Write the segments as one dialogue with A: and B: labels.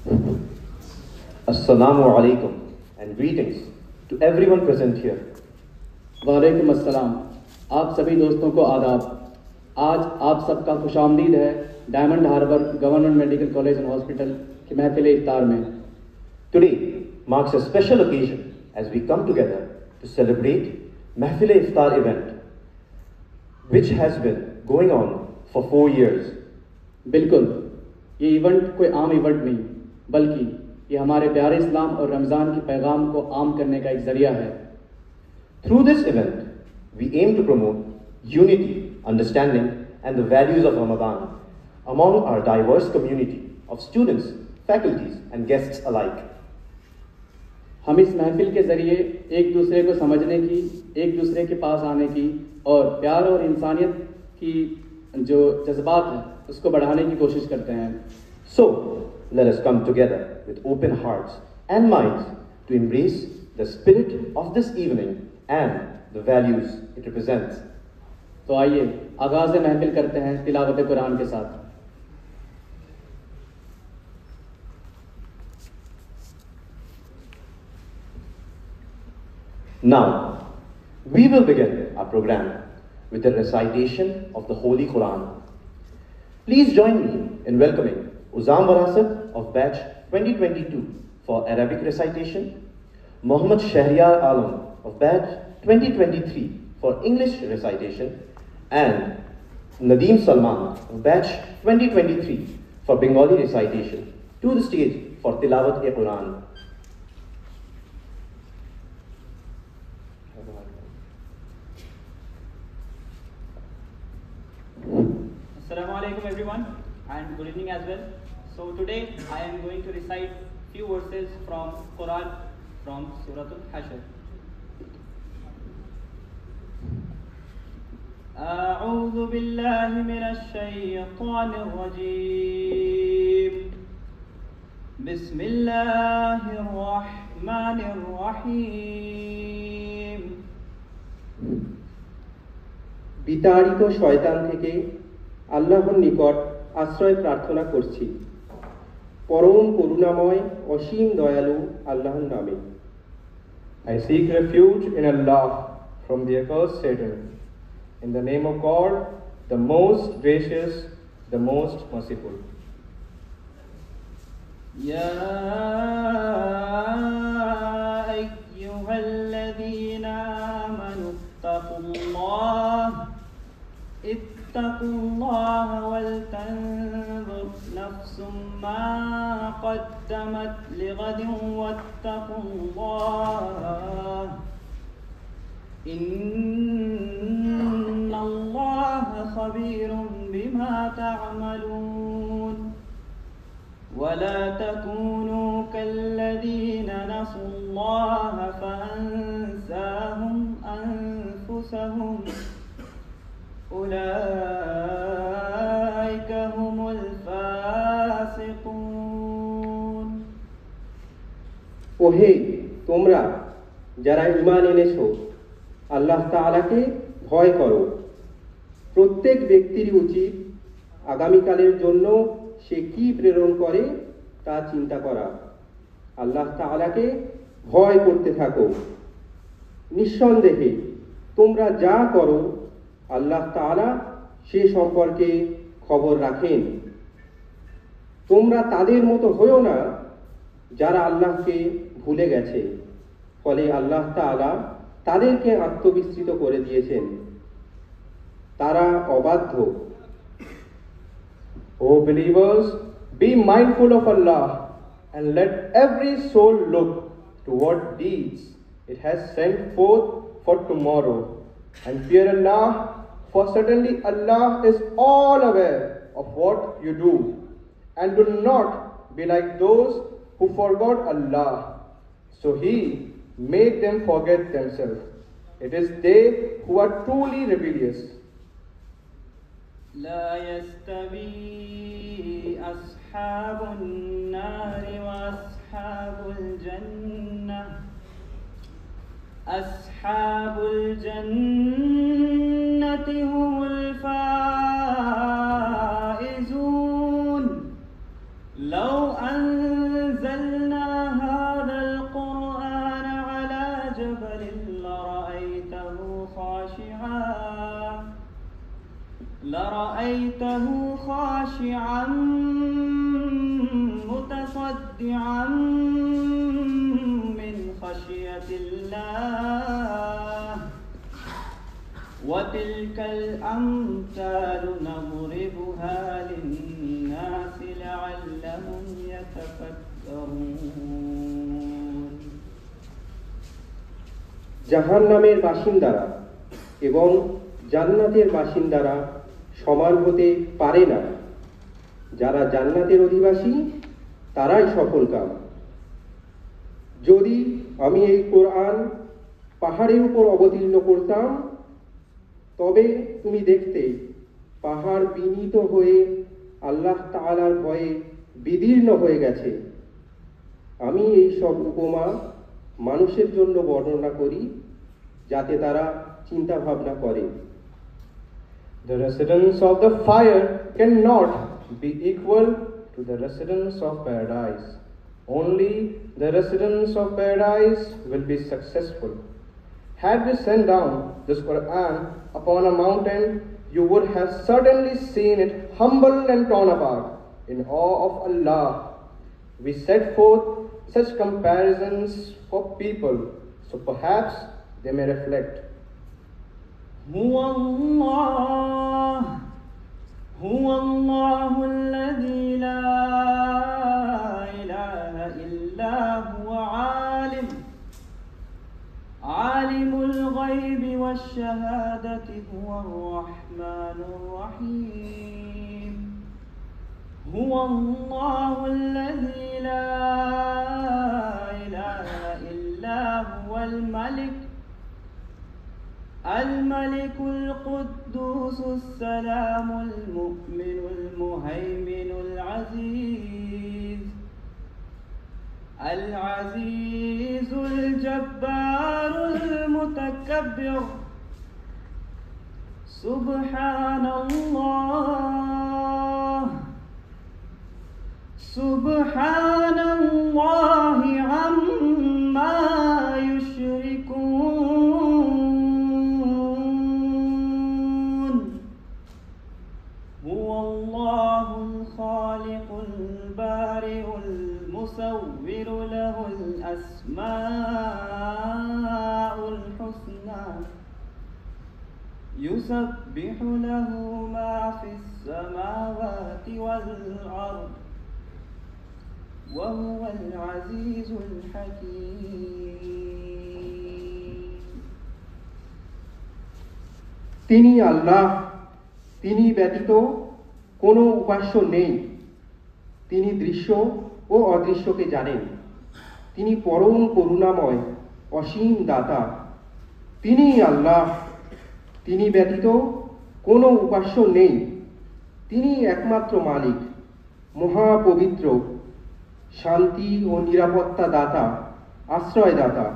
A: Assalamu alaikum and greetings to everyone present here.
B: वालेकुम अस्सलाम। आप सभी दोस्तों को आदाब। आज आप सबका खुशामदीद है Diamond Harbour Government Medical College and Hospital की महफिल इफ्तार में।
A: Today marks a special occasion as we come together to celebrate Mahfil Iftar event, which has been going on for 4 years.
B: बिल्कुल, ये इवेंट कोई आम इवेंट नहीं, बल्कि ये हमारे प्यारे इस्लाम और रमज़ान के पैगाम को आम करने का एक ज़रिया है।
A: Through this event, we aim to promote unity, understanding, and the values of Ramadan among our diverse community of students, faculties, and guests alike.
B: हम इस महफिल के ज़रिए एक दूसरे को समझने की, एक दूसरे के पास आने की और प्यार और इंसानियत की जो जज्बात हैं उसको बढ़ाने की कोशिश करते हैं।
A: So, let us come together with open hearts and minds to embrace the spirit of this evening and the values it represents.
B: तो आइए आगाज़ महफिल करते हैं तिलावत कुरान के साथ।
A: Now, we will begin our program with a recitation of the Holy Quran. Please join me in welcoming Uzam Warasat of batch 2022 for Arabic recitation, Muhammad Shahriyar Alam of batch 2023 for English recitation, and Nadeem Salman of batch 2023 for Bengali recitation to the stage for Tilawat-e-Quran.
C: Assalamu alaikum everyone and good evening as well. So today I am going to recite few verses from Quran from Surah Al-Hashr. أعوذ بالله من الشيطان الرجيم بسم الله الرحمن الرحيم
D: বিতাড়িত শয়তান থেকে আল্লাহর নিকট আশ্রয় প্রার্থনা করছি পরম করুণাময় অসীম দয়ালু আল্লাহর নামে
E: I seek refuge in Allah from the accursed Satan. In the name of God, the most gracious, the most merciful.
C: يا أيها الذين آمنوا اتقوا الله ولتنظر نفس ما قدمت لغد واتقوا الله إن الله خبير بما تعملون ولا تكونوا كالذين نسوا الله فأنساهم أنفسهم أولئك هم الفاسقون
D: ওহে তোমরা যারা ঈমান এনেছো আল্লাহ তাআলাকে ভয় করো প্রত্যেক ব্যক্তির উচিত আগামীকালের জন্য সে কি প্রেরণ করে তা চিন্তা করা আল্লাহ তাআলাকে ভয় করতে থাকো নিঃসন্দেহে তোমরা যা করো আল্লাহ তাআলা সে সম্পর্কে খবর রাখেন তোমরা তাদের মতো হয়ো না যারা আল্লাহকে ভুলে গেছে ফলে আল্লাহ তাআলা তাদেরকে আত্মবিস্মৃত করে দিয়েছেন তারা অবাধ্য
E: O believers, be mindful of Allah and let every soul look to what deeds it has sent forth for tomorrow. And fear Allah, for certainly Allah is all aware of what you do. And do not be like those who forgot Allah, so He made them forget themselves. It is they who are truly rebellious.
C: لا يستوي أصحاب النار وأصحاب الجنة أصحاب الجنة هم الفائزون لو أن رأيته خاشعا متصدعا من خشية الله وتلك الأمثال نضربها للناس لعلهم يتفكرون
D: জাহান্নামের বাসিন্দারা এবং জান্নাতের বাসিন্দারা সমান হতে পারে না। যারা জান্নাতের অধিবাসী তারাই সফলকাম। যদি আমি এই কোরআন পাহাড়ের উপর অবতীর্ণ করতাম তবে তুমি দেখতে পাহাড় বিনীত হয়ে আল্লাহ তাআলার ভয়ে বিদীর্ণ হয়ে গেছে। আমি এই সব উপমা মানুষের জন্য বর্ণনা করি যাতে তারা চিন্তা ভাবনা করে।
E: The residents of the fire cannot be equal to the residents of paradise. Only the residents of paradise will be successful. Had we sent down this Quran upon a mountain, you would have certainly seen it humble and torn apart in awe of Allah. We set forth such comparisons for people, so perhaps they may reflect.
C: هو الله الذي لا إله إلا هو عالم الغيب والشهادة هو الرحمن الرحيم هو الله الذي لا إله إلا هو الملك القدوس السلام المؤمن المهيمن العزيز الجبار المتكبر سبحان الله عما يشركون هو الله الخالق البارئ المصور له الأسماء الحسنى يسبح له ما في السماوات والأرض وهو العزيز الحكيم
D: তিনি আল্লাহ, তিনি ব্যতীত কোনো উপাস্য নেই। তিনি দৃশ্য ও অদৃশ্যকে জানেন। তিনি পরম করুণাময়, অসীম দাতা। তিনি আল্লাহ, তিনি ব্যতীত কোনো উপাস্য নেই। তিনি একমাত্র মালিক, মহাপবিত্র, শান্তি ও নিরাপত্তা দাতা, আশ্রয়দাতা,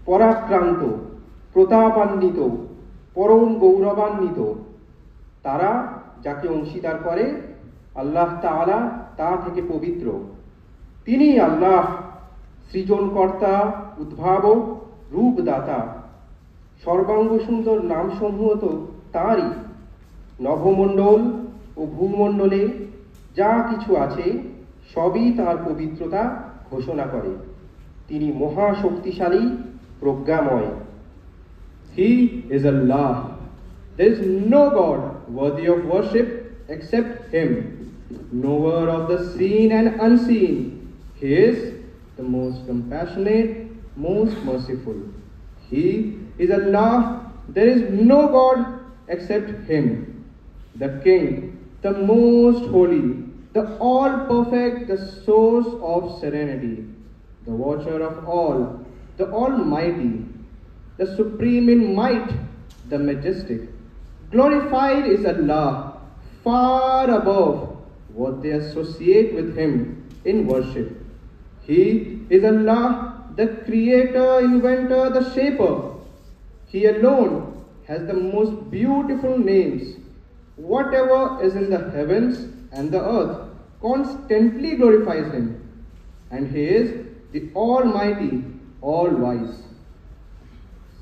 D: পরাক্রান্ত, প্রতাপান্বিত, পরম গৌরবান্বিত। তারা যাকে অংশীদার করে আল্লাহ তাআলা তা থেকে পবিত্র। তিনি আল্লাহ, সৃজনকর্তা, উদ্ভাবক, রূপদাতা। সর্বাঙ্গ সুন্দর নামসমূহ তো তাঁরই। নভমণ্ডল ও ভূমণ্ডলে যা কিছু আছে সবই তাঁর পবিত্রতা ঘোষণা করে। তিনি মহাশক্তিশালী, প্রজ্ঞাময়।
E: He is Allah. There is no God worthy of worship except Him, knower of the seen and unseen. He is the most compassionate, most merciful. He is Allah. There is no God except Him, the King, the most holy, the all-perfect, the source of serenity, the watcher of all, the almighty, the supreme in might, the majestic. Glorified is Allah, far above what they associate with Him in worship. He is Allah, the creator, inventor, the shaper. He alone has the most beautiful names. Whatever is in the heavens and the earth constantly glorifies Him, and He is the Almighty, All-Wise.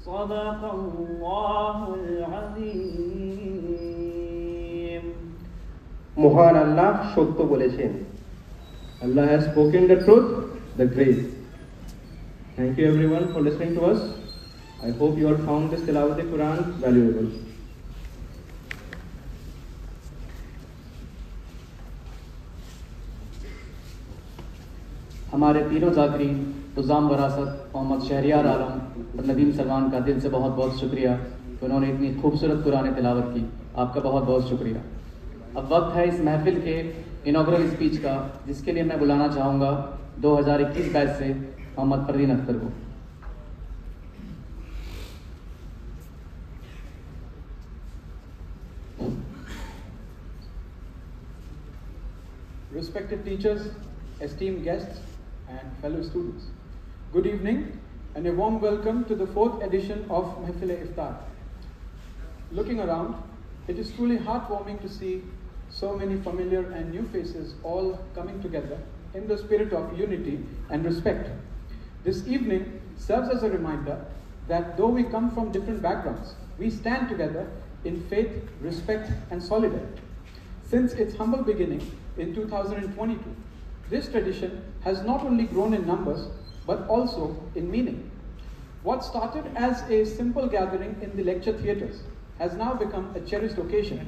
C: صدق الله العظيم
D: মহান আল্লাহ সত্য বলেছেন।
E: Allah has spoken the truth, the great. Thank you everyone for listening to us. I hope you all found this Tilawat Quran valuable.
B: हमारे तीनों जाकरीन उज़ाम वरासत, मोहम्मद शहरियार आलम और नदीम सलमान का दिल से बहुत बहुत शुक्रिया कि उन्होंने इतनी खूबसूरत कुरान तिलावत की। आपका बहुत बहुत शुक्रिया। अब वक्त है इस महफिल के इनॉग्रल स्पीच का, जिसके लिए मैं बुलाना चाहूँगा 2021 बैच से मोहम्मद फरदीन अख्तर को।
F: Respected teachers, esteemed guests, and fellow students, good evening and a warm welcome to the 4th edition of Mehfil-e-Iftar. Looking around, it is truly heartwarming to see so many familiar and new faces all coming together in the spirit of unity and respect. This evening serves as a reminder that though we come from different backgrounds, we stand together in faith, respect, and solidarity. Since its humble beginning in 2022, this tradition has not only grown in numbers, but also in meaning. What started as a simple gathering in the lecture theatres has now become a cherished occasion,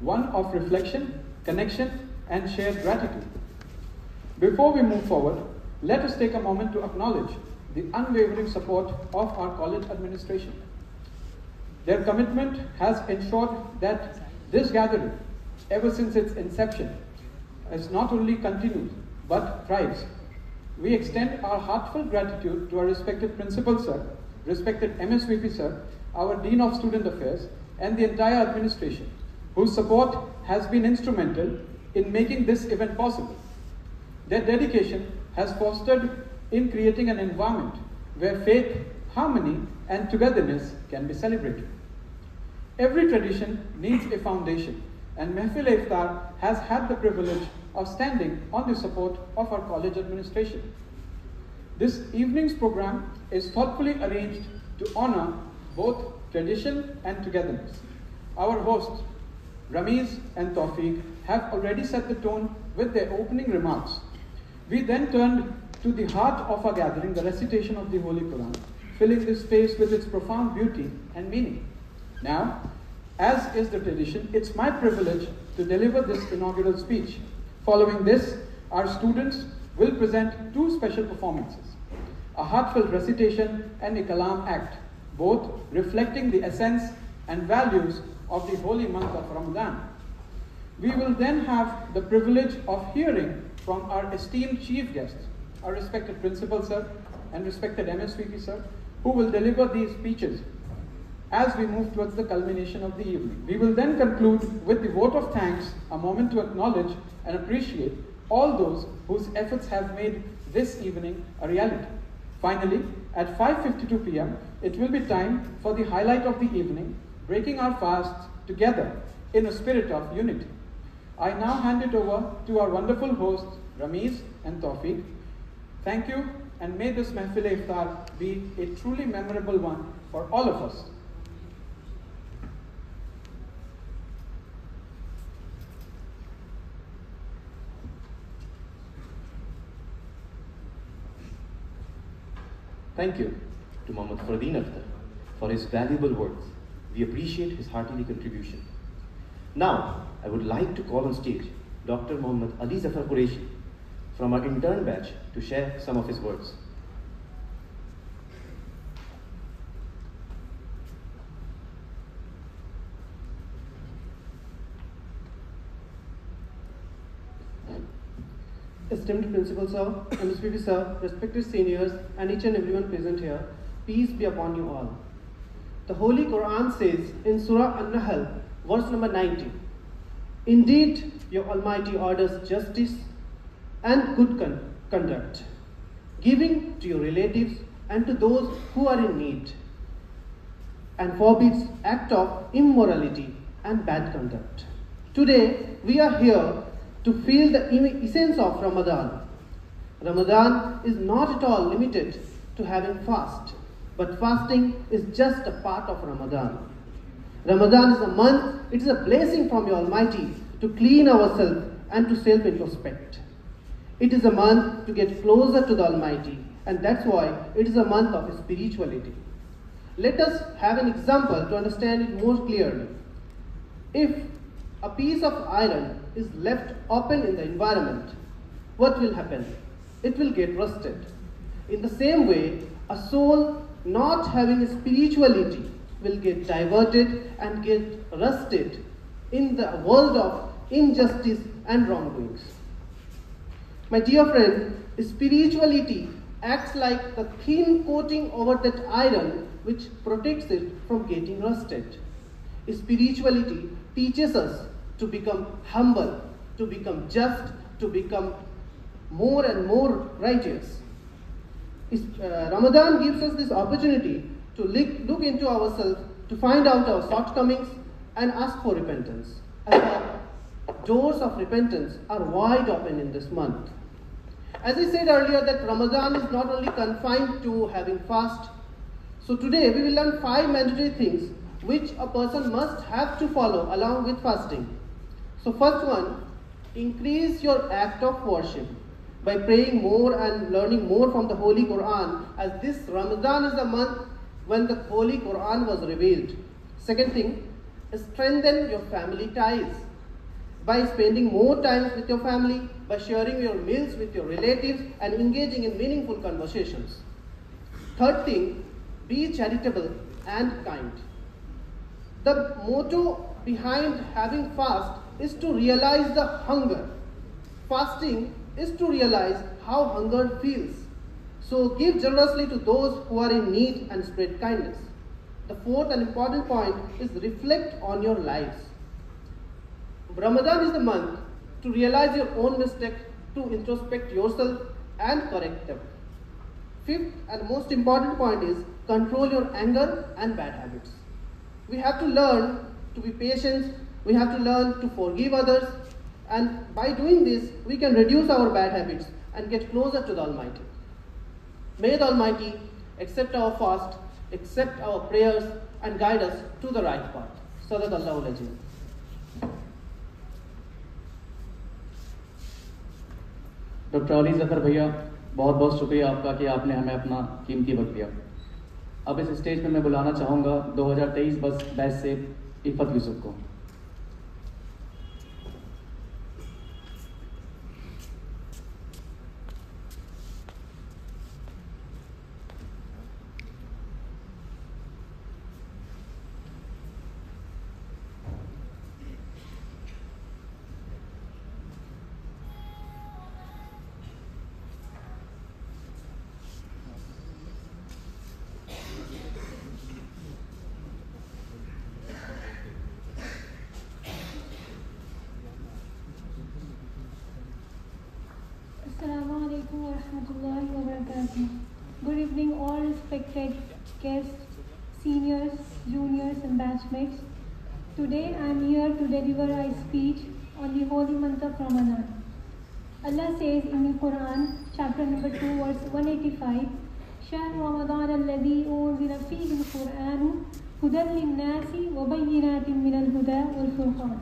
F: one of reflection, connection, and shared gratitude. Before we move forward, let us take a moment to acknowledge the unwavering support of our college administration. Their commitment has ensured that this gathering, ever since its inception, has not only continued but thrives. We extend our heartfelt gratitude to our respected Principal Sir, respected MSVP Sir, our Dean of Student Affairs, and the entire administration, whose support has been instrumental in making this event possible. Their dedication has fostered in creating an environment where faith, harmony, and togetherness can be celebrated. Every tradition needs a foundation, and Mehfil-e-Iftar has had the privilege of standing on the support of our college administration. This evening's program is thoughtfully arranged to honor both tradition and togetherness. Our hosts, Ramiz and Tawfiq, have already set the tone with their opening remarks. We then turned to the heart of our gathering, the recitation of the Holy Quran, filling this space with its profound beauty and meaning. Now, as is the tradition, it's my privilege to deliver this inaugural speech. Following this, our students will present two special performances, a heartfelt recitation and a kalam act, both reflecting the essence and values of the holy month of Ramadan. We will then have the privilege of hearing from our esteemed chief guests, our respected Principal Sir and respected MSVP Sir, who will deliver these speeches as we move towards the culmination of the evening. We will then conclude with the vote of thanks, a moment to acknowledge and appreciate all those whose efforts have made this evening a reality. Finally, at 5:52 p.m., it will be time for the highlight of the evening, breaking our fasts together in a spirit of unity. I now hand it over to our wonderful hosts, Ramiz and Tawfiq. Thank you, and may this Mehfil-e-Iftar be a truly memorable one for all of us.
A: Thank you to Mohammad Fardeen Akhtar for his valuable words. We appreciate his hearty contribution. Now, I would like to call on stage Dr. Muhammad Ali Zafar Qureshi from our intern batch to share some of his words.
G: Esteemed Principal Sir, MSVP Sir, respected seniors, and each and everyone present here, peace be upon you all. The Holy Quran says in Surah An-Nahl, verse number 90, "Indeed, your Almighty orders justice and good conduct, giving to your relatives and to those who are in need, and forbids act of immorality and bad conduct." Today, we are here to feel the essence of Ramadan. Ramadan is not at all limited to having fast, but fasting is just a part of Ramadan. Ramadan is a month, it is a blessing from your Almighty to clean ourselves and to self-introspect. It is a month to get closer to the Almighty, and that's why it is a month of spirituality. Let us have an example to understand it more clearly. If a piece of iron is left open in the environment, what will happen? It will get rusted. In the same way, a soul not having spirituality will get diverted and get rusted in the world of injustice and wrongdoings. My dear friend, spirituality acts like the thin coating over that iron which protects it from getting rusted. Spirituality teaches us to become humble, to become just, to become more and more righteous. Ramadan gives us this opportunity to look into ourselves, to find out our shortcomings and ask for repentance. And the doors of repentance are wide open in this month. As I said earlier, that Ramadan is not only confined to having fast. So today we will learn 5 mandatory things which a person must have to follow along with fasting. So first one, increase your act of worship by praying more and learning more from the Holy Quran, as this Ramadan is the month when the Holy Quran was revealed. Second thing, strengthen your family ties by spending more time with your family, by sharing your meals with your relatives and engaging in meaningful conversations. Third thing, be charitable and kind. The motto behind having fast is to realize the hunger. Fasting is to realize how hunger feels. So give generously to those who are in need and spread kindness. The fourth and important point is reflect on your lives. Ramadan is the month to realize your own mistake, to introspect yourself and correct them. Fifth and most important point is control your anger and bad habits. We have to learn to be patient, we have to learn to forgive others, and by doing this, we can reduce our bad habits and get closer to the Almighty. May the Almighty accept our fast, accept our prayers, and guide us to the right path. Sadaqallahu al-Azim.
B: Doctor Ali Zafar भैया, बहुत बहुत शुक्रिया आपका कि आपने हमें अपना कीमती वक्त दिया। अब इस स्टेज पर मैं बुलाना चाहूँगा 2023 बैच से इफ़त यूसुफ को।
H: Assalamualaikum warahmatullahi wabarakatuh. Good evening all respected guests, seniors, juniors and batchmates. Today I am here to deliver a speech on the holy month of Ramadan. Allah says in the Quran, chapter number 2, verse 185, شهر رمضان الذي أنزل فيه القرآن هدى للناس وبينات من الهدى والفرقان.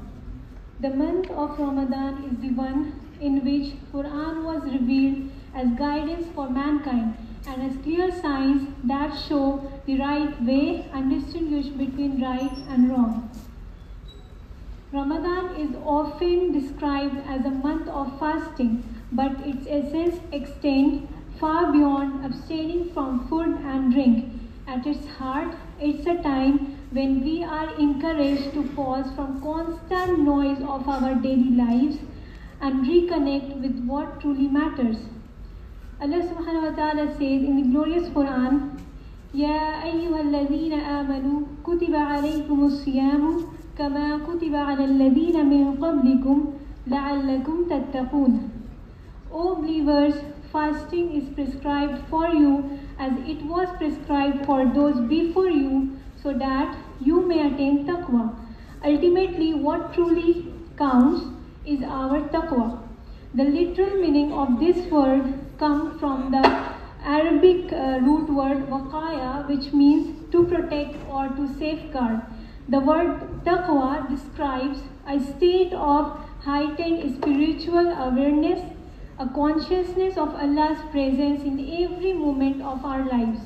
H: The month of Ramadan is the one in which Quran was revealed as guidance for mankind and as clear signs that show the right way and distinguish between right and wrong. Ramadan is often described as a month of fasting, but its essence extends far beyond abstaining from food and drink. At its heart, it's a time when we are encouraged to pause from constant noise of our daily lives and reconnect with what truly matters. Allah subhanahu wa ta'ala says in the glorious Quran, يَا أَيُّهَا الَّذِينَ آمَنُوا كُتِبَ عَلَيْكُمُ الصِّيَامُ كَمَا كُتِبَ عَلَى الَّذِينَ مِنْ قَبْلِكُمْ لَعَلَّكُمْ تَتَّقُونَ. O believers, fasting is prescribed for you as it was prescribed for those before you, so that you may attain taqwa. Ultimately, what truly counts is our taqwa. The literal meaning of this word comes from the Arabic root word waqaya, which means to protect or to safeguard. The word taqwa describes a state of heightened spiritual awareness, a consciousness of Allah's presence in every moment of our lives.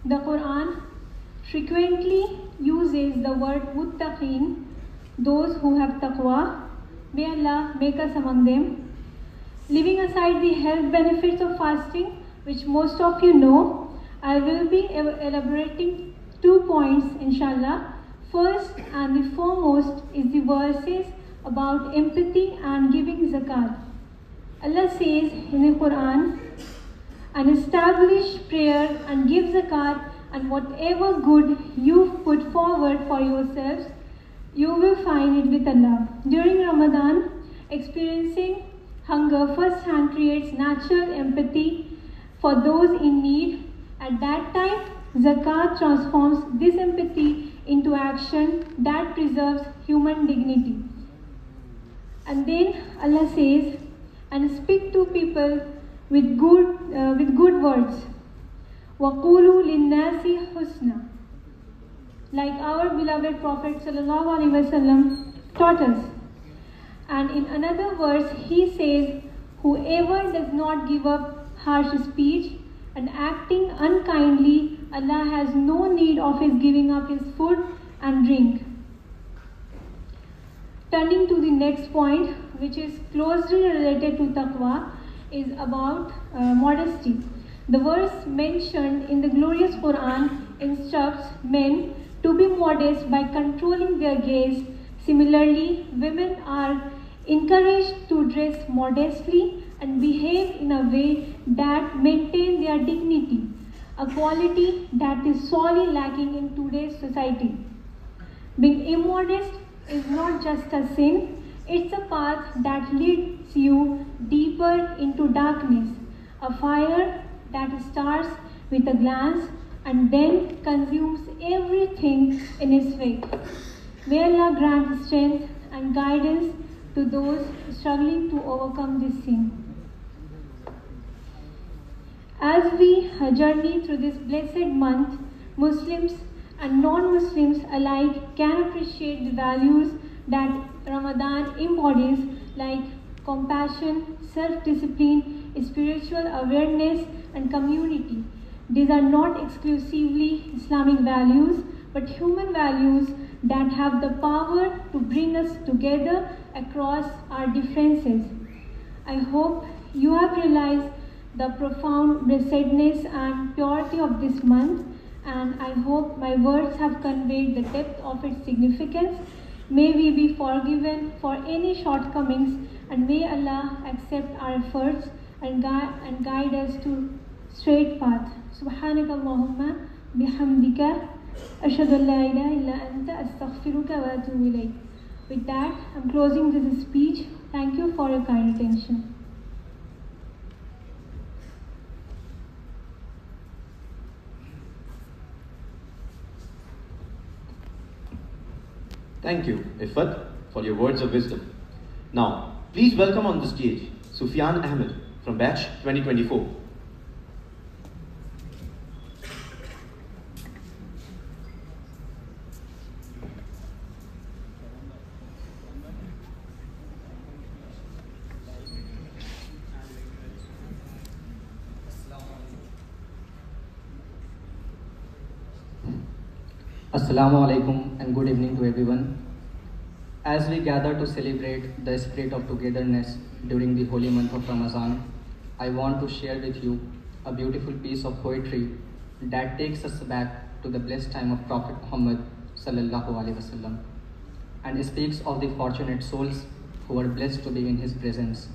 H: The Quran frequently uses the word muttaqeen, those who have taqwa. May Allah make us among them. Leaving aside the health benefits of fasting, which most of you know, I will be elaborating 2 points, inshallah. First and the foremost is the verses about empathy and giving zakat. Allah says in the Quran, and establish prayer and give zakat, and whatever good you put forward for yourselves, you will find it with Allah. During Ramadan, experiencing hunger firsthand creates natural empathy for those in need. At that time, zakat transforms this empathy into action that preserves human dignity. And then Allah says, and speak to people with good words. وَقُولُوا لِلنَّاسِ حُسْنًا. Like our beloved Prophet ﷺ taught us. And in another verse, he says, whoever does not give up harsh speech and acting unkindly, Allah has no need of his giving up his food and drink. Turning to the next point, which is closely related to taqwa, is about modesty. The verse mentioned in the glorious Quran instructs men to be modest by controlling their gaze. Similarly, women are encouraged to dress modestly and behave in a way that maintain their dignity, a quality that is sorely lacking in today's society. Being immodest is not just a sin, it's a path that leads you deeper into darkness, a fire that starts with a glance and then consumes everything in its wake. May Allah grant strength and guidance to those struggling to overcome this sin. As we journey through this blessed month, Muslims and non-Muslims alike can appreciate the values that Ramadan embodies, like compassion, self-discipline, spiritual awareness, and community. These are not exclusively Islamic values, but human values that have the power to bring us together across our differences. I hope you have realized the profound blessedness and purity of this month, and I hope my words have conveyed the depth of its significance. May we be forgiven for any shortcomings, and may Allah accept our efforts and guide us to straight path. Subhanaka Allahumma bihamdika ashhadu an la ilaha illa anta astaghfiruka wa atubu ilayk. With that, I'm closing this speech. Thank you for your kind attention.
A: Thank you, Ifat, for your words of wisdom. Now, please welcome on the stage Sufyan Ahmed from Batch 2024.
I: Assalamu alaikum and good evening to everyone. As we gather to celebrate the spirit of togetherness during the holy month of Ramadan, I want to share with you a beautiful piece of poetry that takes us back to the blessed time of Prophet Muhammad sallallahu alaihi wasallam and speaks of the fortunate souls who were blessed to be in his presence.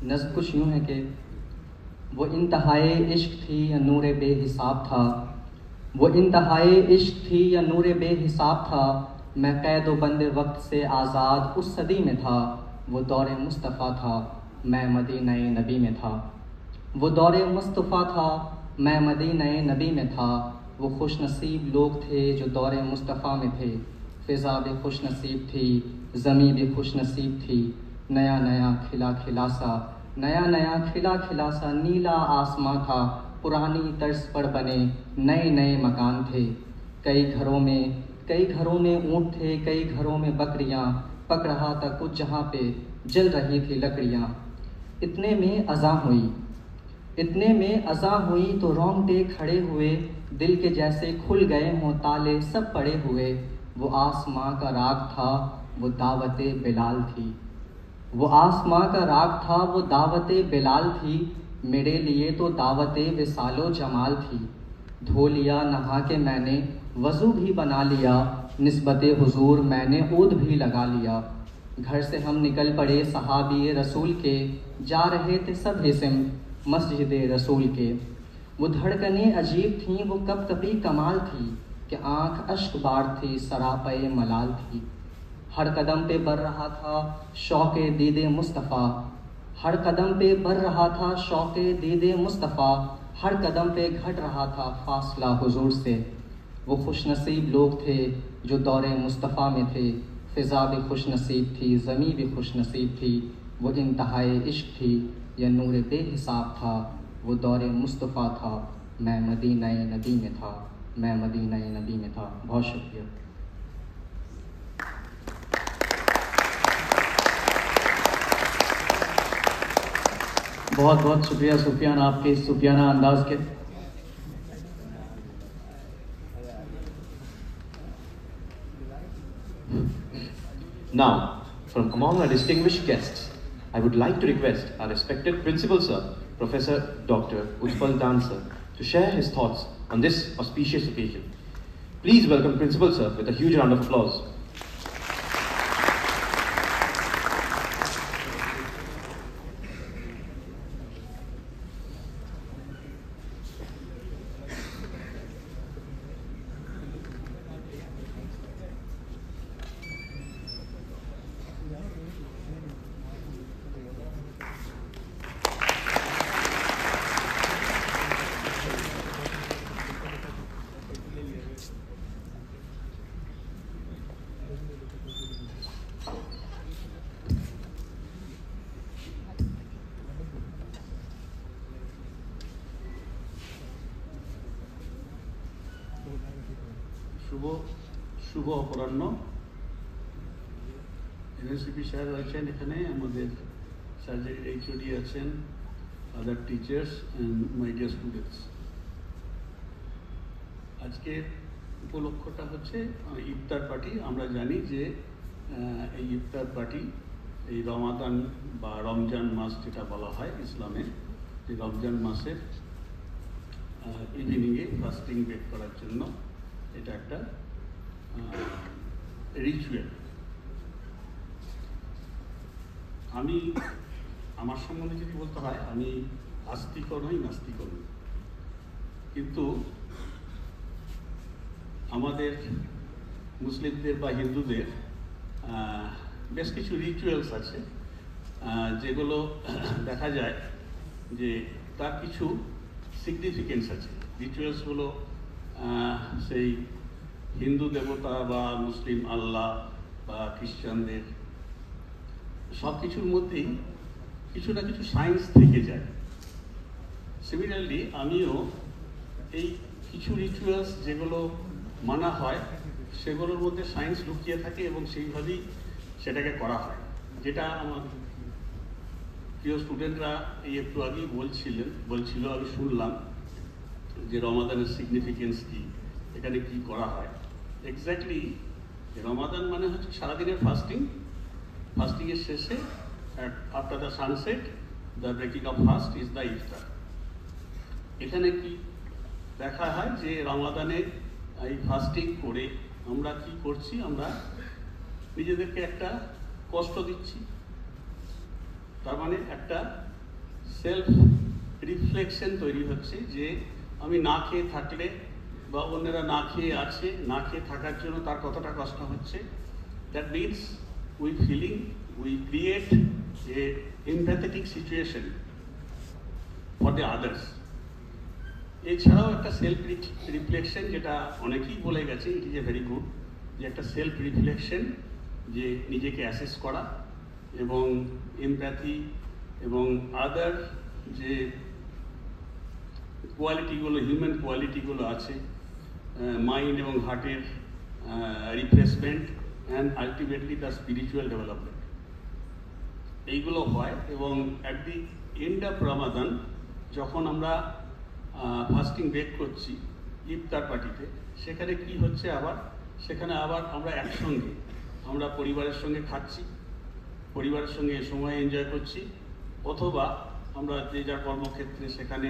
I: नज़्म कुछ यूँ है कि वो इंतहाए इश्क थी या नूर बेहिसाब था, वो इंतहाए इश्क थी या नूर बेहिसाब था, मैं कैद व बंद वक्त से आज़ाद उस सदी में था, वो दौर मुस्तफ़ा था, मैं मदीना नबी में था, वो दौर मुस्तफ़ा था, मैं मदीना नबी में था, वो खुश नसीब लोग थे जो दौर मुस्तफ़ा में थे, फ़िज़ा भी खुश नसीब थी, ज़मी भी खुश नसीब थी, नया नया खिला खिला सा, नया नया खिला खिला सा नीला आसमां था, पुरानी तर्ज पर बने नए नए मकान थे, कई घरों में कई घरों में ऊँट थे, कई घरों में बकरियाँ, पक रहा था कुछ जहाँ पे जल रही थी लकड़ियाँ। इतने में अज़ां हुई तो रोंगटे खड़े हुए, दिल के जैसे खुल गए हों ताले सब पड़े हुए। वो आसमां का राग था, वो दावते बिलाल थी। वो आसमां का राग था, वो दावते बिलाल थी। मेरे लिए तो दावते विसालो जमाल थी। धो लिया नहा के मैंने, वज़ू भी बना लिया, निस्बते हुजूर मैंने ऊद भी लगा लिया। घर से हम निकल पड़े सहाबी रसूल के, जा रहे थे सब हिस्म मस्जिद रसूल के। वो धड़कनें अजीब थीं, वो कपकपी कमाल थी, कि आँख अश्क बार थी, सरापे मलाल थी। हर कदम पे बढ़ रहा था शौक़े दीदे मुस्तफ़ा, हर कदम पे बढ़ रहा था शौक़े दीदे मुस्तफ़ा, हर कदम पे घट रहा था फासला हुजूर से। वो खुशनसीब लोग थे जो दौरे मुस्तफ़ा में थे, फ़िज़ा भी खुशनसीब थी, ज़मी भी खुशनसीब थी। वो इंतहाए इश्क थी, यह नूर बेहिसाब था, वो दौरे मुस्तफ़ा था। मैं मदीना नबी में था, मैं मदीना नबी में था। बहुत शुक्रिया।
B: बहुत बहुत शुक्रिया सुफियान, आपके इस सुफियाना अंदाज के।
A: Now, from among our distinguished guests, I would like to request our respected Principal Sir, Professor Dr. Utpal Dan Sir, to share his thoughts on this auspicious occasion. Please welcome Principal Sir with a huge round of applause.
J: শুভ অপরাহ্ন। NACP sir রয়েছেন এখানে, আমাদের সার্জারির HOD আছেন, other teachers and my dear students. আজকের উপলক্ষটা হচ্ছে ইফতার পার্টি। আমরা জানি যে এই ইফতার পার্টি এই রমাদান বা রমজান মাস যেটা বলা হয় ইসলামে, যে রমজান মাসের ইভিনিংয়ে ফাস্টিং ব্রেক করার জন্য এটা একটা রিচুয়াল। আমি আমার সম্বন্ধে যদি বলতে হয়, আমি আস্তিকও নই নাস্তিকও নই, কিন্তু আমাদের মুসলিমদের বা হিন্দুদের বেশ কিছু রিচুয়ালস আছে যেগুলো দেখা যায় যে তার কিছু সিগনিফিকেন্স আছে। রিচুয়ালসগুলো সেই হিন্দু দেবতা বা মুসলিম আল্লাহ বা খ্রিস্টানদের সব কিছুর মধ্যেই কিছু না কিছু সায়েন্স থেকে যায়। সিমিলারলি আমিও এই কিছু রিচুয়ালস যেগুলো মানা হয় সেগুলোর মধ্যে সায়েন্স লুকিয়ে থাকে এবং সেইভাবেই সেটাকে করা হয়। যেটা আমার প্রিয় স্টুডেন্টরা এই একটু আগেই বলছিল, আমি শুনলাম যে রমাদানের সিগনিফিকেন্স কী, এখানে কি করা হয়। এক্স্যাক্টলি রমাদান মানে হচ্ছে সারাদিনের ফাস্টিং, ফাস্টিংয়ের শেষে after the sunset the breaking of fast is the iftar. এখানে কি দেখা হয় যে রমাদানে এই ফাস্টিং করে আমরা কি করছি, আমরা নিজেদেরকে একটা কষ্ট দিচ্ছি। তার মানে একটা সেলফ রিফ্লেকশন তৈরি হচ্ছে যে আমি না খেয়ে থাকলে বা অন্যরা না খেয়ে আছে, না খেয়ে থাকার জন্য তার কতটা কষ্ট হচ্ছে। That means we create a empathetic situation for the others. এছাড়াও একটা সেলফ রিফ্লেকশন, যেটা অনেকেই বলে গেছে, ইট ইজ এ ভেরি গুড, যে একটা সেলফ রিফ্লেকশন, যে নিজেকে অ্যাসেস করা এবং এমপ্যাথি এবং আদার যে কোয়ালিটিগুলো, হিউম্যান কোয়ালিটিগুলো আছে, মাইন্ড এবং হার্টের refreshment and ultimately the spiritual development. এইগুলো হয় এবং অ্যাট দি এন্ড অফ রমাদান যখন আমরা ফাস্টিং ব্রেক করছি ইফতার পার্টিতে, সেখানে কি হচ্ছে সেখানে আবার আমরা একসঙ্গে আমরা পরিবারের সঙ্গে খাচ্ছি, পরিবারের সঙ্গে সময় এনজয় করছি, অথবা আমরা যে যার কর্মক্ষেত্রে সেখানে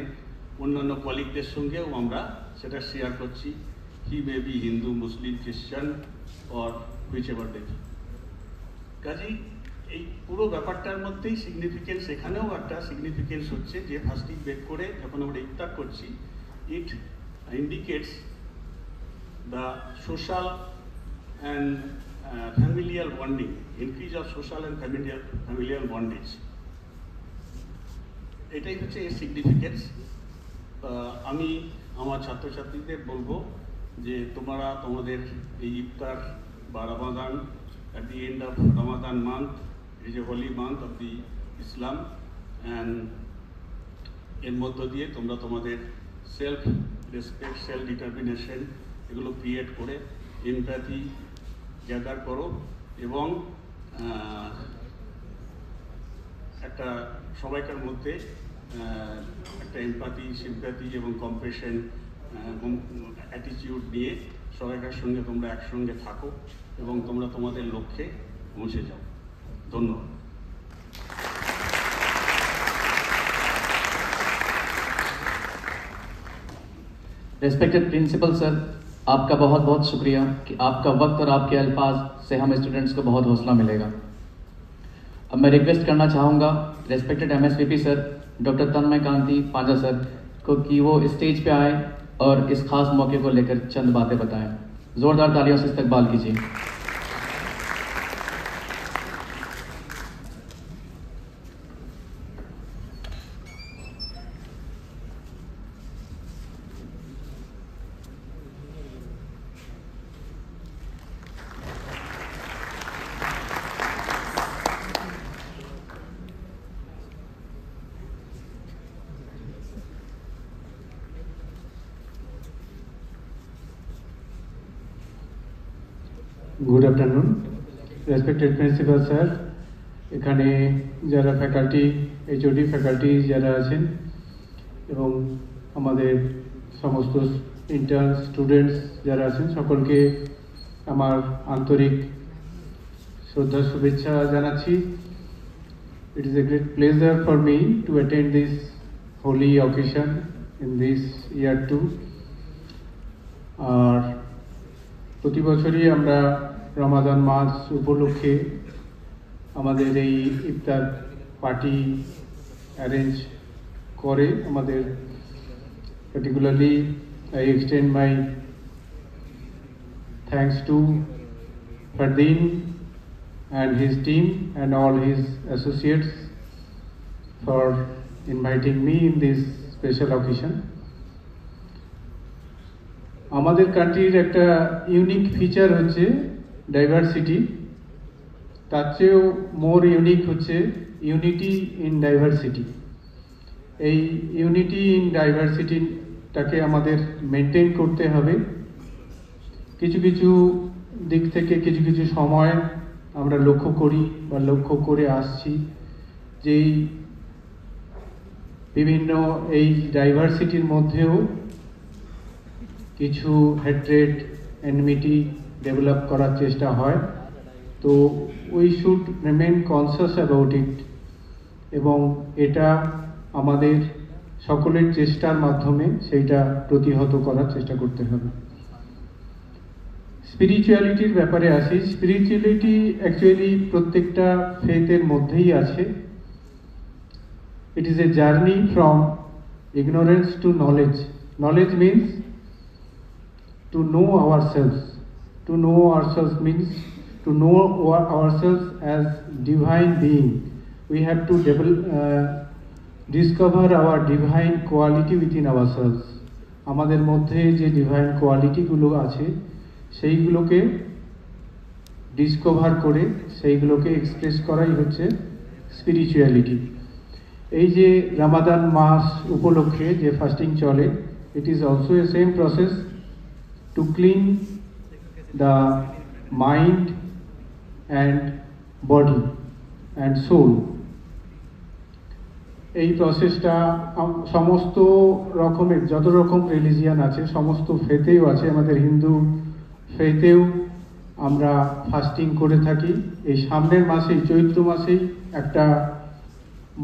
J: অন্যান্য কলিগদের সঙ্গেও আমরা সেটা শেয়ার করছি। হি may be Hindu, Muslim, Christian or whichever they be. কাজেই এই পুরো ব্যাপারটার মধ্যেই সিগনিফিকেন্স, এখানেও একটা সিগনিফিকেন্স হচ্ছে যে ফাস্টিং ব্রেক করে যখন আমরা ইফতার করছি, ইট indicates the social and familial bonding, increase of social and familial bondage. এটাই হচ্ছে এর সিগনিফিকেন্স। আমি আমার ছাত্রছাত্রীদের বলবো যে তোমরা তোমাদের এই ইফতার বা রমাদান, at the end of Ramadan month, it is a holy month of the Islam, and এর মধ্য দিয়ে তোমরা তোমাদের সেলফ রেসপেক্ট, সেলফ ডিটারমিনেশন এগুলো ক্রিয়েট করে এমপ্যাথি গ্যাদার করো এবং একটা সবাইকার মধ্যে একটা এমপ্যাথি, সিম্প্যাথি এবং কম্প্যাশন অ্যাটিটিউড নিয়ে সবাইকার সঙ্গে তোমরা একসঙ্গে থাকো এবং তোমরা তোমাদের লক্ষ্যে পৌঁছে যাও। ধন্যবাদ।
B: रेस्पेक्टेड प्रिंसिपल सर, आपका बहुत बहुत शुक्रिया कि आपका वक्त और आपके अल्फाज से हम स्टूडेंट्स को बहुत हौसला मिलेगा। अब मैं रिक्वेस्ट करना चाहूँगा रेस्पेक्टेड एमएसवीपी सर डॉक्टर तन्मय कांति पांजा सर को कि वो स्टेज पे आए और इस खास मौके को लेकर चंद बातें बताएं। ज़ोरदार तालियों से इस्तकबाल कीजिए।
K: Good afternoon respected principal sir, এখানে যারা ফ্যাকাল্টি, এইচওডি ফ্যাকাল্টি যারা আছেন এবং আমাদের সমস্ত ইন্টার্ন স্টুডেন্টস যারা আছেন সকলকে আমার আন্তরিক শ্রদ্ধা শুভেচ্ছা জানাচ্ছি। It is a great pleasure for me to attend this holy occasion in this year too. আর প্রতি বছরই আমরা রমাদান মাস উপলক্ষে আমাদের এই ইফতার পার্টি অ্যারেঞ্জ করে আমাদের, particularly I extend my thanks to Fardin and his team and all his associates for inviting me in this special occasion. আমাদের কান্ট্রির একটা ইউনিক ফিচার হচ্ছে ডাইভার্সিটি, তার চেয়েও মোর ইউনিক হচ্ছে ইউনিটি ইন ডাইভার্সিটি। এই ইউনিটি ইন ডাইভার্সিটিটাকে আমাদের মেনটেন করতে হবে। কিছু কিছু দিক থেকে কিছু কিছু সময় আমরা লক্ষ্য করি বা লক্ষ্য করে আসছি যে বিভিন্ন এই ডাইভার্সিটির মধ্যেও কিছু হেট্রেড, এনমিটি ডেভেলপ করার চেষ্টা হয়। তো we should remain conscious about it, এবং এটা আমাদের সকলের চেষ্টার মাধ্যমে সেইটা প্রতিহত করার চেষ্টা করতে হবে। স্পিরিচুয়ালিটির ব্যাপারে আসি। স্পিরিচুয়ালিটি অ্যাকচুয়ালি প্রত্যেকটা ফেথের মধ্যেই আছে। ইট is a journey from ignorance to knowledge. Knowledge means to know ourselves. To know ourselves means to know ourselves as divine being. We have to discover our divine quality within ourselves. আমাদের মধ্যে যে divine কোয়ালিটিগুলো আছে সেইগুলোকে discover করে সেইগুলোকে express করাই হচ্ছে স্পিরিচুয়ালিটি। এই যে রমাদান মাস উপলক্ষে যে ফাস্টিং চলে, it is also a same process to clean the mind and body and soul. এই প্রসেসটা সমস্ত রকমের যত রকম রিলিজিয়ান আছে সমস্ত ফেতেও আছে, আমাদের হিন্দু ফেতেও আমরা ফাস্টিং করে থাকি। এই সামনের মাসেই চৈত্র মাসেই একটা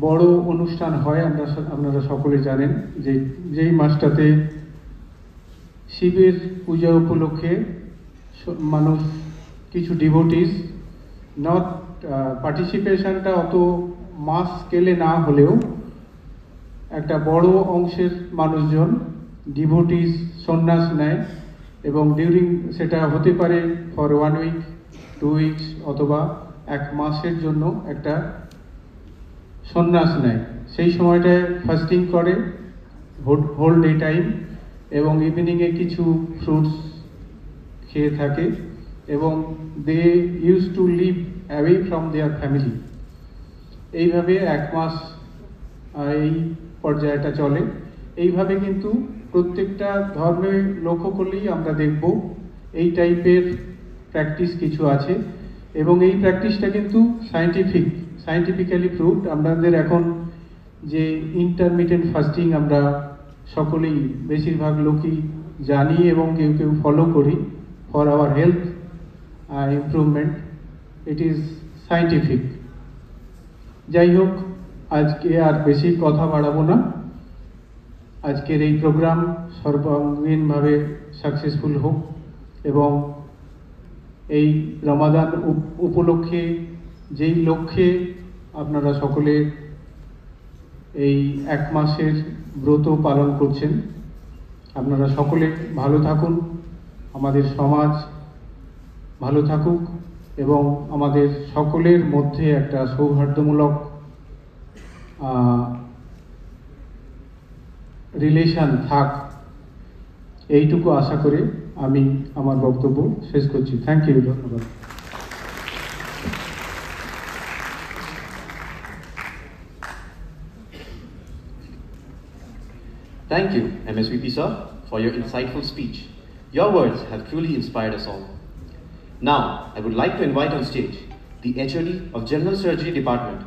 K: বড় অনুষ্ঠান হয়, আপনারা সকলে জানেন যে যেই মাসটাতে শিবের পূজা উপলক্ষে মানুষ কিছু ডিভোটিস নট পার্টিসিপেশনটা অত মাস স্কেলে না হলেও একটা বড় অংশের মানুষজন ডিভোটিস সন্ন্যাস নেয় এবং ডিউরিং সেটা হতে পারে ফর 1 উইক 2 উইকস অথবা 1 মাসের জন্য একটা সন্ন্যাস নেয়। সেই সময়টায় ফাস্টিং করে হোল ডে টাইম এবং ইভিনিংয়ে কিছু ফ্রুটস খেয়ে থাকে এবং they use to live away from their family. এইভাবে 1 মাস এই পর্যায়টা চলে। এইভাবে কিন্তু প্রত্যেকটা ধর্মে লক্ষ্য করলেই আমরা দেখব এই টাইপের প্র্যাকটিস কিছু আছে এবং এই প্র্যাকটিসটা কিন্তু সায়েন্টিফিক্যালি প্রুভড। আমাদের এখন যে ইন্টারমিটেন্ট ফাস্টিং আমরা সকলেই বেশিরভাগ লোকই জানি এবং কেউ কেউ ফলো করি for our health improvement, it is scientific. যাই হোক, আজকে আর বেশি কথা বাড়াবো না। আজকের এই প্রোগ্রাম সর্বাঙ্গীনভাবে সাকসেসফুল হোক এবং এই রমাদান উপলক্ষে যেই লক্ষ্যে আপনারা সকলে এই 1 মাসের ব্রত পালন করছেন, আপনারা সকলে ভালো থাকুন, আমাদের সমাজ ভালো থাকুক এবং আমাদের সকলের মধ্যে একটা সৌহার্দ্যমূলক রিলেশন থাক, এইটুকু আশা করে আমি আমার বক্তব্য শেষ করছি। থ্যাংক ইউ, ধন্যবাদ।
A: Thank you, MSVP sir, for your insightful speech. Your words have truly inspired us all. Now, I would like to invite on stage the HOD of General Surgery Department,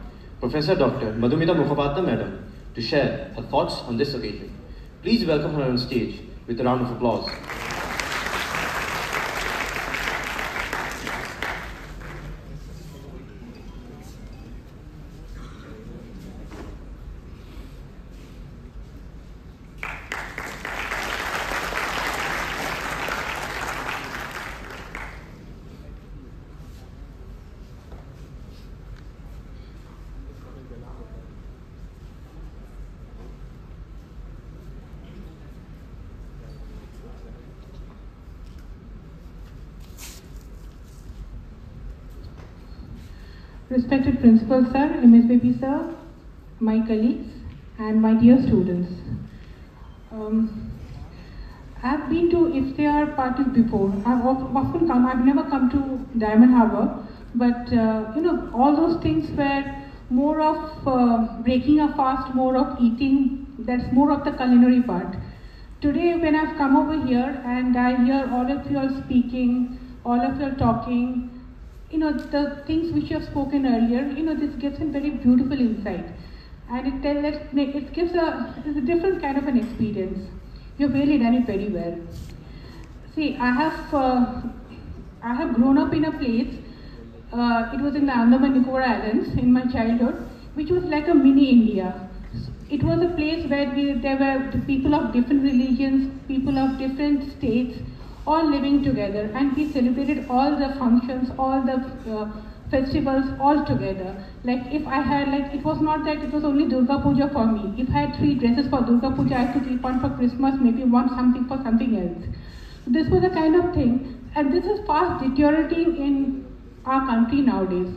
A: Professor Dr. Madhumita Mukhopadhyay Madam, to share her thoughts on this occasion. Please welcome her on stage with a round of applause.
L: Respected Principal Sir, MSVP Sir, my colleagues and my dear students. I've been to Iftar parties before. I've often come, I've never come to Diamond Harbour, but all those things were more of breaking a fast, more of eating, that's more of the culinary part. Today when I've come over here and I hear all of you all speaking, all of you all talking, the things which you have spoken earlier, this gives a very beautiful insight, and it gives a different kind of an experience. You've really done it very well. See, I have grown up in a place, it was in the Andaman Nicobar Islands in my childhood, which was like a mini India. It was a place where there were the people of different religions, people of different states, all living together, and we celebrated all the functions, all the festivals all together. Like if I had, it was not that it was only Durga Puja for me. If I had 3 dresses for Durga Puja, I could keep one for Christmas, maybe one something for something else. This was a kind of thing, and this is fast deteriorating in our country nowadays.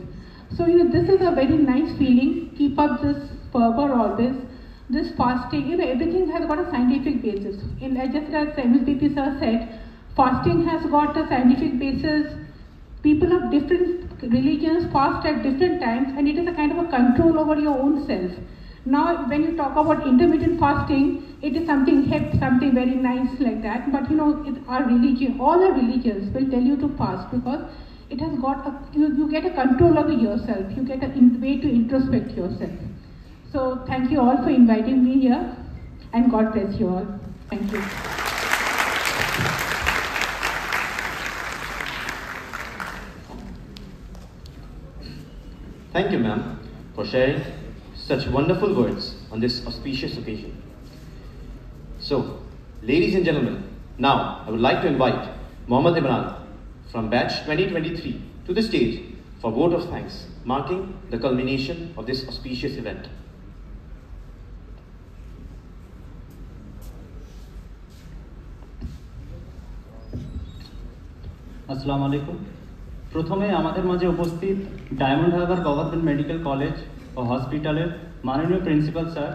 L: So this is a very nice feeling. Keep up this fervor always. This fasting, everything has got a scientific basis. Just as MSVP sir said, fasting has got a scientific basis. People of different religions fast at different times, and it is a kind of a control over your own self. Now, when you talk about intermittent fasting, it is something hip, something very nice like that. But our religion, all our religions will tell you to fast because it has got you get a control over yourself. You get a way to introspect yourself. So thank you all for inviting me here, and God bless you all. Thank you.
A: Thank you, ma'am, for sharing such wonderful words on this auspicious occasion. So, ladies and gentlemen, now I would like to invite Mohammad Imran from batch 2023 to the stage for vote of thanks, marking the culmination of this auspicious event.
C: আসসালামু আলাইকুম। প্রথমে আমাদের মাঝে উপস্থিত Diamond Harbour government medical college ও হসপিটালের মাননীয় principal sir,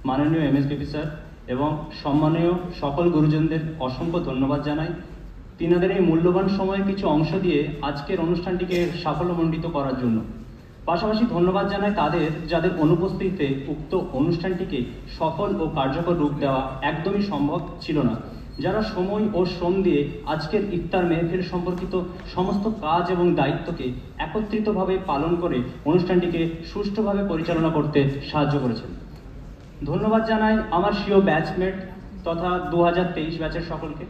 C: মাননীয় এমএসপিপি স্যার এবং সম্মানীয় সকল গুরুজনদের অসংখ্য ধন্যবাদ জানাই তিনাদের এই মূল্যবান সময়ের কিছু অংশ দিয়ে আজকের অনুষ্ঠানটিকে সাফল্যমণ্ডিত করার জন্য। পাশাপাশি ধন্যবাদ জানাই তাদের যাদের অনুপস্থিতিতে উক্ত অনুষ্ঠানটিকে সফল ও কার্যকর রূপ দেওয়া একদমই সম্ভব ছিল না, যারা সময় ও শ্রম দিয়ে আজকের ইফতার মেহফিল সম্পর্কিত সমস্ত কাজ এবং দায়িত্বকে একত্রিতভাবে পালন করে অনুষ্ঠানটিকে সুষ্ঠুভাবে পরিচালনা করতে সাহায্য করেছেন। ধন্যবাদ জানাই আমার স্বীয় ব্যাচমেট তথা 2023 ব্যাচের সকলকে,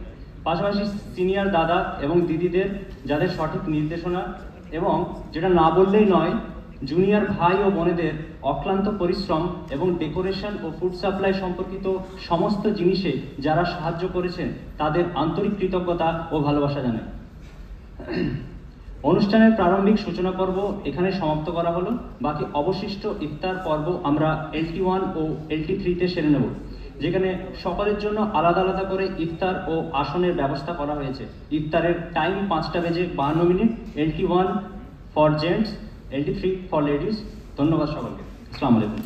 C: পাশাপাশি সিনিয়র দাদা এবং দিদিদের যাদের সঠিক নির্দেশনা এবং যেটা না বললেই নয় জুনিয়র ভাই ও বোনেদের অক্লান্ত পরিশ্রম এবং ডেকোরেশন ও ফুড সাপ্লাই সম্পর্কিত সমস্ত জিনিসে যারা সাহায্য করেছেন তাদের আন্তরিক কৃতজ্ঞতা ও ভালোবাসা জানাই। অনুষ্ঠানের প্রারম্ভিক সূচনা পর্ব এখানে সমাপ্ত করা হলো। বাকি অবশিষ্ট ইফতার পর্ব আমরা LT1 ও LT3-তে সেরে নেব, যেখানে সকলের জন্য আলাদা আলাদা করে ইফতার ও আসনের ব্যবস্থা করা হয়েছে। ইফতারের time 5:52। LT1 for gents, LT3 for ladies. ধন্যবাদ সকলকে। আসসালামু আলাইকুম।